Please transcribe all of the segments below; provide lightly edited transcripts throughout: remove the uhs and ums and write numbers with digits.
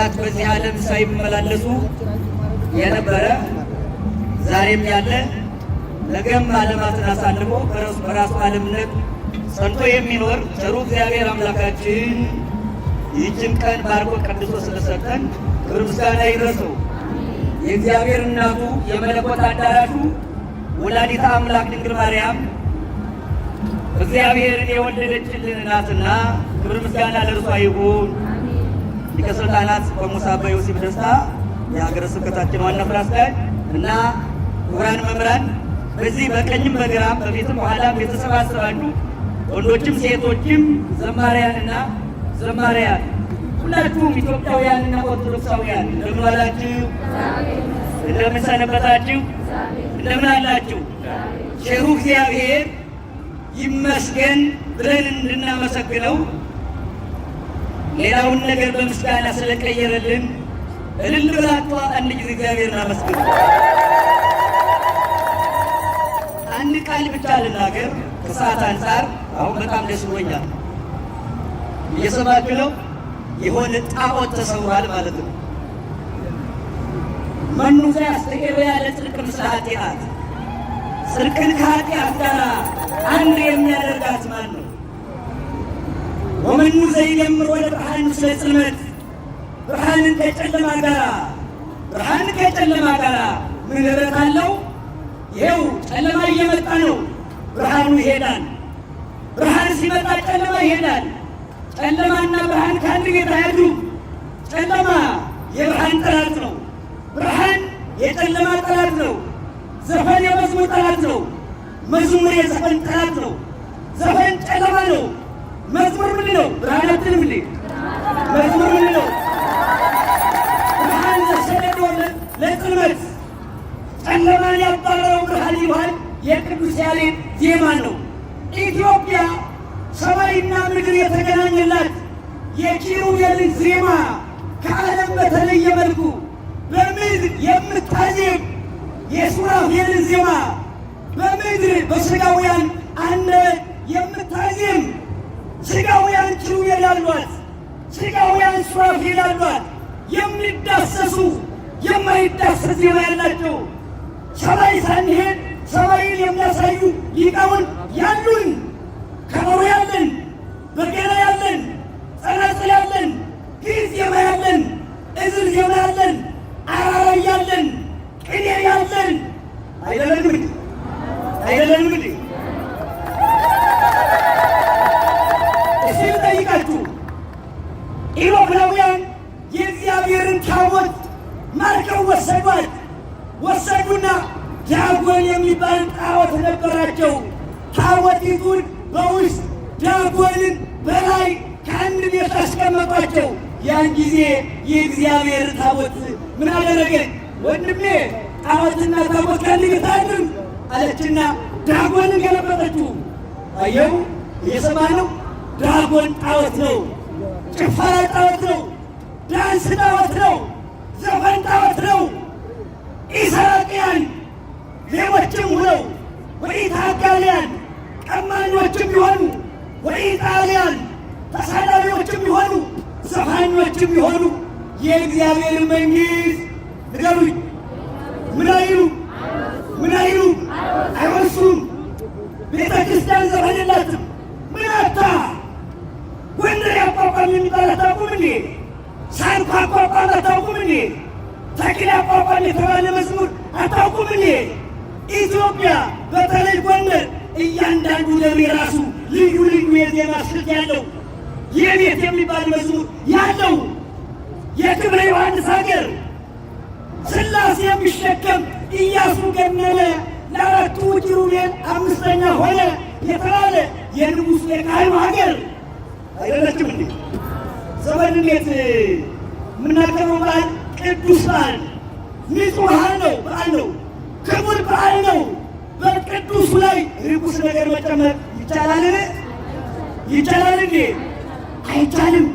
ካህናት በዚህ ዓለም ሳይመላለሱ የነበረ ዛሬም ያለ ነገም ዓለማትን አሳልፎ በራሱ ዓለምነት ጸንቶ የሚኖር ቸሩ እግዚአብሔር አምላካችን ይህችን ቀን ባርኮ ቀድሶ ስለሰጠን ክብር ምስጋና ይድረሰው። የእግዚአብሔር እናቱ የመለኮት አዳራሹ ወላዲተ አምላክ ድንግል ማርያም እግዚአብሔርን የወለደችልን ናትና ክብር ምስጋና ለእርሷ ይሁን። ሊቀ ሥልጣናት ቆሞስ አባ ዮሴፍ ደስታ የሀገረ ስብከታችን ዋና ስራ አስኪያጅ እና ክቡራን መምህራን በዚህ በቀኝም በግራም በፊትም በኋላም የተሰባሰባችሁ ወንዶችም ሴቶችም ዘማሪያንና ዘማሪያን ሁላችሁም ኢትዮጵያውያንና ኦርቶዶክሳውያን እንደምን ዋላችሁ? እንደምን ሰነበታችሁ? እንደምን አላችሁ? ቸሩ እግዚአብሔር ይመስገን ብለን እንድናመሰግነው ሌላውን ነገር በምስጋና ስለቀየረልን እልል ብላችሁ አንድ ጊዜ እግዚአብሔርን አመስግኑ። አንድ ቃል ብቻ ልናገር ከሰዓት አንጻር። አሁን በጣም ደስ ብሎኛል። እየሰማችሁ ነው። የሆነ ጣዖት ተሰውሯል ማለት ነው። መኑ ዘያስተኤረ ያለ ጽድቅ ምስለ ኃጢአት፣ ጽድቅን ከኃጢአት ጋር አንድ የሚያደርጋት ማን ነው? ወመኑ ዘይደምር ወደ ብርሃን ምስለ ጽልመት፣ ብርሃንን ከጨለማ ጋር ምን ኅብረት አለው? ይኸው ጨለማ እየመጣ ነው፣ ብርሃኑ ይሄዳል። ብርሃን ሲመጣ ጨለማ ይሄዳል። ጨለማና ብርሃን ከአንድ ቤት አያድሩም። ጨለማ የብርሃን ጠላት ነው። ብርሃን የጨለማ ጠላት ነው። ዘፈን የመዝሙር ጠላት ነው። መዝሙር የዘፈን ጠላት ነው። ዘፈን ጨለማ ነው። መዝሙር ምንድን ነው? ብርሃን አትልም እንዴ? መዝሙር ምንድን ነው? ብርሃን ዘሰደዶ ለጽልመት፣ ጨለማን ያባረረው ብርሃን ይልሃል የቅዱስ ያሬድ ዜማን ነው። ኢትዮጵያ ሰማይና ምድር የተገናኘላት የኪሩቤልን ዜማ ከዓለም በተለየ መልኩ በምድር የምታዜም የሱራፌልን ዜማ በምድር በሥጋውያን አንደበት የምታዜም ሥጋውያን ኪሩቤል ያሏት፣ ሥጋውያን ሱራፌል ያሏት የሚዳሰሱ የማይዳሰስ ዜማ ያላቸው ሰማይ ሳንሄድ ሰማይን የሚያሳዩ ሊቃውንት ያሉን፣ ከበሮ ያለን፣ በገና ያለን፣ ጸናጽል ያለን፣ ግዕዝ ዜማ ያለን፣ እዝል ዜማ ያለን፣ አራራይ ያለን፣ ቅኔ ያለን አይደለንም እንዴ? አይደለንም እንዴ? እስኪ ልጠይቃችሁ፣ ኢሮፓውያን የእግዚአብሔርን ታቦት ማርከው ወሰዱና ዳጎን የሚባል ጣዖት ነበራቸው። ታቦቲቱን በውስጥ ዳጎንን በላይ ከአንድ ቤት አስቀመጧቸው። ያን ጊዜ የእግዚአብሔር ታቦት ምን አደረገ? ወንድሜ ጣዖትና ታቦት ከአንድ ቤት አይደለም አለችና ዳጎንን ገለበጠችው። አየው፣ እየሰማ ነው። ዳጎን ጣዖት ነው። ጭፈራ ጣዖት ነው። ዳንስ ጣዖት ነው። ዘፈን ጣዖት ነው። ኢሳቅያን ሌቦችም ሁነው ወኢታጋልያን ቀማኞችም ቢሆኑ ወኢጣሊያን ተሳዳቢዎችም ቢሆኑ ዘፋኞችም ቢሆኑ የእግዚአብሔር መንግሥት ንገሩኝ ምን አይሉ አይወርሱም። ቤተ ክርስቲያን ዘፈን የላትም። ምን አታ ጎንደር ያቋቋም የሚባል አታውቁም እንዴ? ሳንኳ አቋቋም አታውቁም እንዴ? ተክል አቋቋም የተባለ መዝሙር አታውቁም እንዴ? ኢትዮጵያ በተለይ ጎንደር እያንዳንዱ ደብር የራሱ ልዩ የዜማ ስልት ያለው የቤት የሚባል መዝሙር ያለው የክብረ ዮሐንስ ሀገር ሥላሴ የሚሸከም ኢያሱ ገነነ ለአራቱ ኪሩቤል አምስተኛ ሆነ የተባለ የንጉሥ የካህኑ ሀገር አይደለችም እንዴ? ዘመን እንዴት የምናከብረው በዓል ቅዱስ በዓል ንጹሕ በዓል ነው። ክቡር በዓል ነው። በቅዱሱ ላይ ርኩስ ነገር መጨመር ይቻላልን? ይቻላል እንዴ? አይቻልም።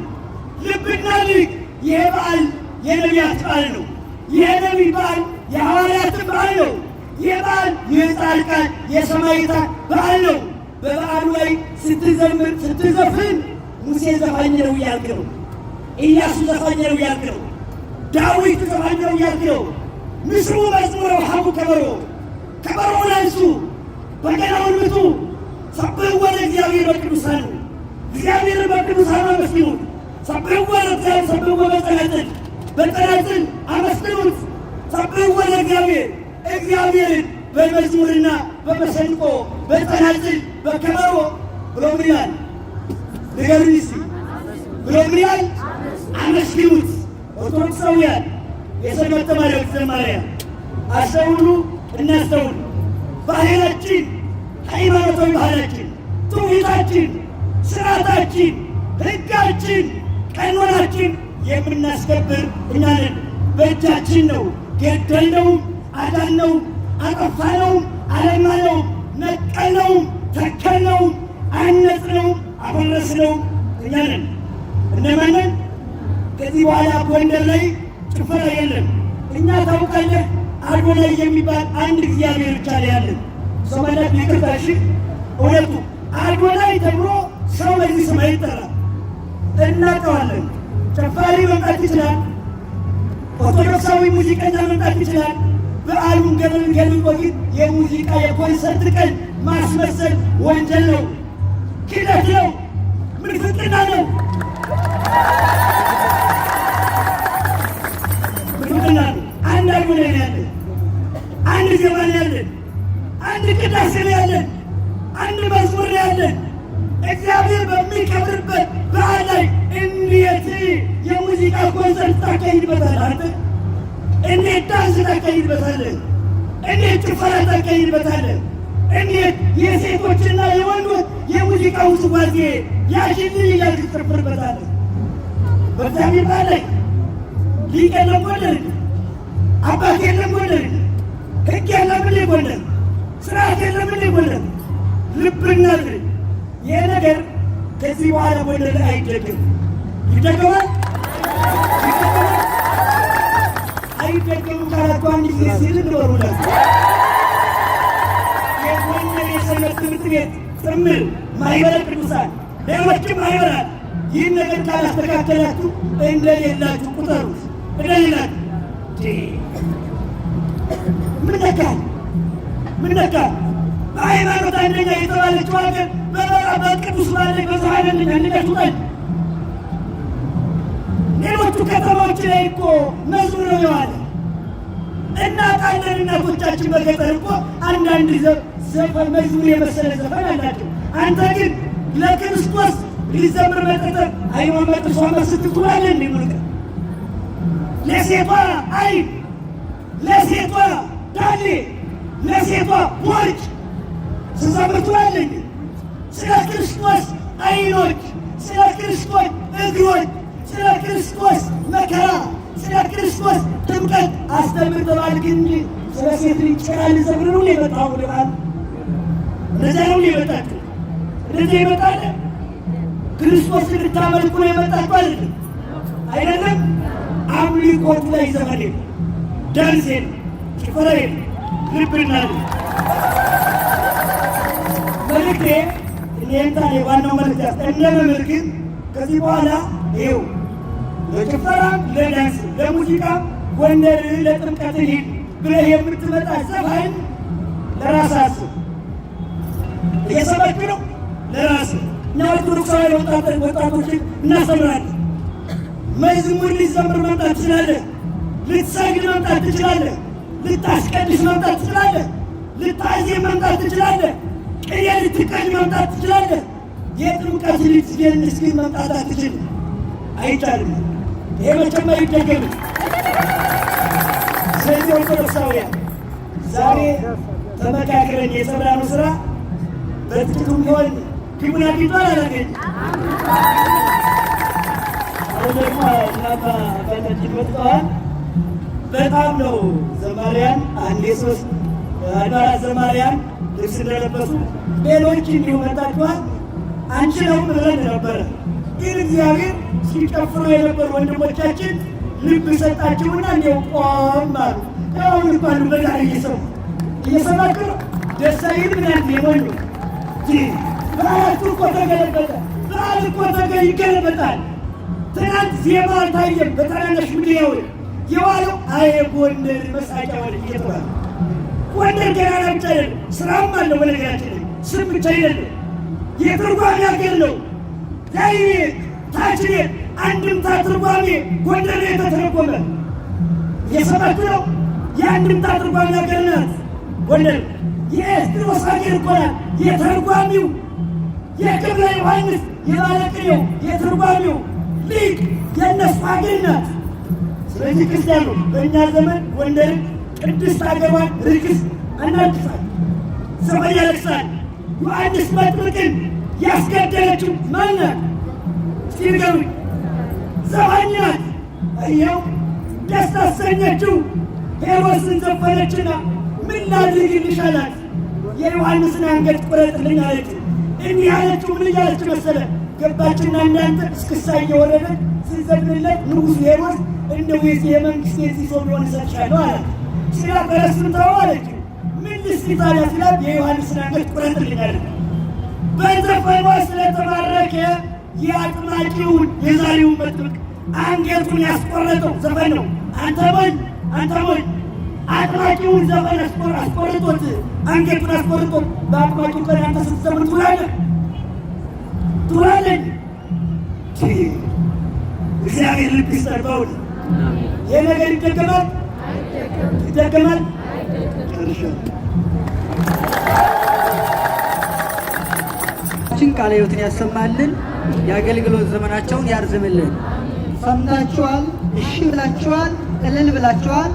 ልብና ልክ ይሄ በዓል የነቢያት በዓል ነው። የነቢይ በዓል የሐዋርያት በዓል ነው። ይህ በዓል የጻድቃን የሰማዕታት በዓል ነው። በበዓሉ ላይ ስትዘፍን ሙሴ ዘፋኝ ነው እያልክ ነው። ኢያሱ ዘፋኝ ነው እያልክ ነው። ዳዊት ዘፋኝ ነው እያልክ ነው። ምስሩ መዝሙረ ወሀቡ ከበሮውን አንሱ፣ በገናውን ምቱ፣ ሰብሕዎ ለእግዚአብሔር በቅዱሳኑ እግዚአብሔርን በቅዱሳኑ አመስግኑት። ሰብሕዎ ለእግዚአብሔር ሰብሕዎ በጸናጽል አመስግኑት። ሰብሕዎ ለእግዚአብሔር እግዚአብሔርን በመዝሙርና በመሰንቆ በጸናጽል በከበሮ ብሎ ምን ይላል? ንገሩኝ እስኪ ብሎ ምን ይላል? አመስግኑት። ኦርቶዶክሳውያን የሰንበት ተማሪዎች ዘማሪያን አስተውሉ፣ እናስተውሉ። ባህላችን፣ ሃይማኖታዊ ባህላችን፣ ትውፊታችን፣ ስርዓታችን፣ ሕጋችን፣ ቀኖናችን የምናስከብር እኛ ነን። በእጃችን ነው። ገደልነውም፣ አዳነውም፣ አጠፋነውም፣ አለማነውም፣ ነቀልነውም፣ ተከልነውም፣ አነጽነውም፣ አፈረስነውም እኛ ነን። እነማንን? ከዚህ በኋላ ጎንደር ላይ ጭፈራ የለም። እኛ ታውቃለህ፣ አዶናይ የሚባል አንድ እግዚአብሔር ብቻ ነው ያለን። ሰው ማለት ይቅርታ፣ እሺ፣ እውነቱ አዶናይ ተብሎ ሰው በዚህ ስም አይጠራም። እናውቀዋለን። ጨፋሪ መምጣት ይችላል። ኦርቶዶክሳዊ ሙዚቀኛ መምጣት ይችላል። በዓሉን ገበል በፊት የሙዚቃ የኮንሰርት ቀን ማስመሰል ወንጀል ነው፣ ክህደት ነው፣ ምንፍቅና ነው። ምንፍቅና ነው። አንድ አዶናይ ነው ያለን፣ አንድ ዜማ ነው ያለን፣ አንድ ቅዳሴ ነው ያለን፣ አንድ መዝሙር ነው ያለን። እግዚአብሔር በሚከብርበት በዓል ላይ እንዴት የሙዚቃ ኮንሰርት ታካሂድበታለህ? አንተ እንዴት ዳንስ ታካሂድበታለህ? እንዴት ጭፈራ ታካሂድበታለህ? እንዴት የሴቶችና የወንዶች የሙዚቃ ውዝዋዜ ያሽልኝ እያልክ ትጨፍርበታለህ? በእግዚአብሔር በዓል ላይ ሊቅ የለም ጎንደር፣ አባት የለም ጎንደር፣ ሕግ የለም ጎንደር፣ ስርዓት የለም ጎንደር። ልብና ይህ ነገር ከዚህ በኋላ ጎንደር ላይ አይደገም። ይደገማል? አይደገምም ካላችሁ አንድ ጊዜ ሲል እንበሩላል። የጎንደር የሰንበት ትምህርት ቤት ጥምር ማህበረ ቅዱሳን ሌሎችም ማህበራት ይህን ነገር ካላስተካከላችሁ እንደሌላችሁ ቁጠሩት። እንደሌላችሁ ምን ነካል? ምን ነካል? በሃይማኖት አንደኛ የተባለችው ሀገር በመራባት ቅዱስ ባለ በዛሃን አንደኛቱ ላይ ሌሎቹ ከተማዎች ላይ እኮ መዝሙር ነው የዋለ እና ቃለን እናቶቻችን በገጠር እኮ አንዳንድ ዘፈን መዝሙር የመሰለ ዘፈን አላቸው። አንተ ግን ለክርስቶስ ሊዘምር መጠጠር አይኖር መጥሷ መስትትላለ እንዲ ሙልቀ ለሴቷ አይን፣ ለሴቷ ዳሌ፣ ለሴቷ ቦርጭ ስዘምር ትላለኝ። ስለ ክርስቶስ አይኖች፣ ስለ ክርስቶስ እግሮች፣ ስለ ክርስቶስ መከራ፣ ስለ ክርስቶስ ጥምቀት አስተምር ተባልክ እንጂ ስለ ሴት ልጅ ጭራ ልዘምር ነው የመጣው ልባል። እንደዚያ ነው የመጣችሁ። እንደዚህ ይመጣል። ክርስቶስ ልታመልኩ ነው የመጣችሁ አይደለም? አይደለም። አምልኮቱ ላይ ዘመን የለም፣ ዳንስ የለም፣ ጭፈራ የለም፣ ልብና መልክቴ እኔንታ የዋናው መልክት እንደ መምህር ግን ከዚህ በኋላ ይኸው ለጭፈራም፣ ለዳንስ፣ ለሙዚቃ ጎንደር ለጥምቀት ሂድ ብለህ የምትመጣ ዘፋኝ ለራስህ አስብ። እየሰማችሁ ነው? ለራስህ። እኛ ኦርቶዶክሳዊ ወጣቶችን እናስተምራለን። መዝሙር ሊዘምር መምጣት ትችላለህ። ልትሰግድ መምጣት ትችላለህ። ልታስቀድስ መምጣት ትችላለህ። ልታዜም መምጣት ትችላለህ። ቅኔ ልትቀኝ መምጣት ትችላለህ። የጥምቀት ልትደንስ ግን መምጣት አትችልም። አይቻልም። ይሄ መቼም አይደገምም። ስለዚህ ኦርቶዶክሳውያን ዛሬ ተመካክረን የሰራነው ስራ በጥቂቱም ቢሆን ግቡን አግኝቷል አላገኝም? አሁን ደግሞ እናታ አባታችን መጥተዋል። በጣም ነው ዘማሪያን አንዴ ሶስት አድባራት ዘማሪያን ልብስ እንደለበሱ ሌሎች እንዲሁ መጣችኋል። አንችለውም ብለን ነበረ፣ ግን እግዚአብሔር ሲጨፍሩ የነበሩ ወንድሞቻችን ልብ ሰጣቸውና እንዲያው ቆም አሉ። አሁን እንኳን በዛሬ እየሰማችሁ ነው። ደስ አይል ምናምን የሞኙ በዓላቱ እኮ ተገለበጠ። በዓል እኮ ይገለበጣል። ትናንት ዜማ አልታየም በታናናሽ ሚዲያዎች የዋለው አይ ጎንደር መሳቂያ ወደ እየተባለ ጎንደር ገና ብቻ አይደለም፣ ስራም አለው። በነገራችን ላይ ስም ብቻ አይደለም፣ የትርጓሜ ሀገር ነው። ላይ ታች አንድምታ ትርጓሜ ጎንደር የተተረጎመ የሰባት ነው። የአንድምታ ትርጓሜ ሀገር ናት ጎንደር። የኤስድሮስ ሀገር እኮ ናት የተርጓሚው የክብረ ዮሐንስ የባለቅኔው የትርጓሜው ሊቅ የእነሱ ሀገር ናት። ስለዚህ ክርስቲያኑ በእኛ ዘመን ጎንደርን ቅድስት ሀገሯን ርክስ አናድፋል። ዘመን ያለቅሳል። ዮሐንስ መጥምቅን ያስገደለችው ማን ናት? እስቲ ንገሩኝ። ዘፋኝ ናት። ይኸው ደስ አሰኘችው። ሄሮድስን ዘፈነችና ምን ላድርግልሽ አላት። የዮሐንስን አንገት ቁረጥልኝ አለችው። እንዲህ አለችው። ምን እያለች መሰለ? ገባችና እናንተ እስክሳ እየወረደች ስንዘፍንለት ንጉሡ ሄሮድስ እንደው የዚህ የመንግስት የዚህ ሰው ሊሆን እሰጥሻለሁ አላት። ሲላት በረስም ተው አለችው። ምን ልስቲ ታዲያ ሲላት የዮሐንስን አንገት ቁረጥልኝ አለች። በዘፈኗ ስለተባረከ የአጥማቂውን የዛሬውን መጥምቅ አንገቱን ያስቆረጠው ዘፈን ነው። አንተ ሞኝ አጥማቂውን ዘፈን አስቆርጦት አንገቱን አስቆርጦት በአጥማቂው ቀን አንተ ስትዘምር ትውላለህ። እግዚአብሔር ልብ ይስጠን። ይህ ነገር ይደገማል። ቃለ ሕይወትን ያሰማልን፣ የአገልግሎት ዘመናቸውን ያርዝምልን። ሰምታችኋል፣ እሺ ብላችኋል፣ እልል ብላችኋል።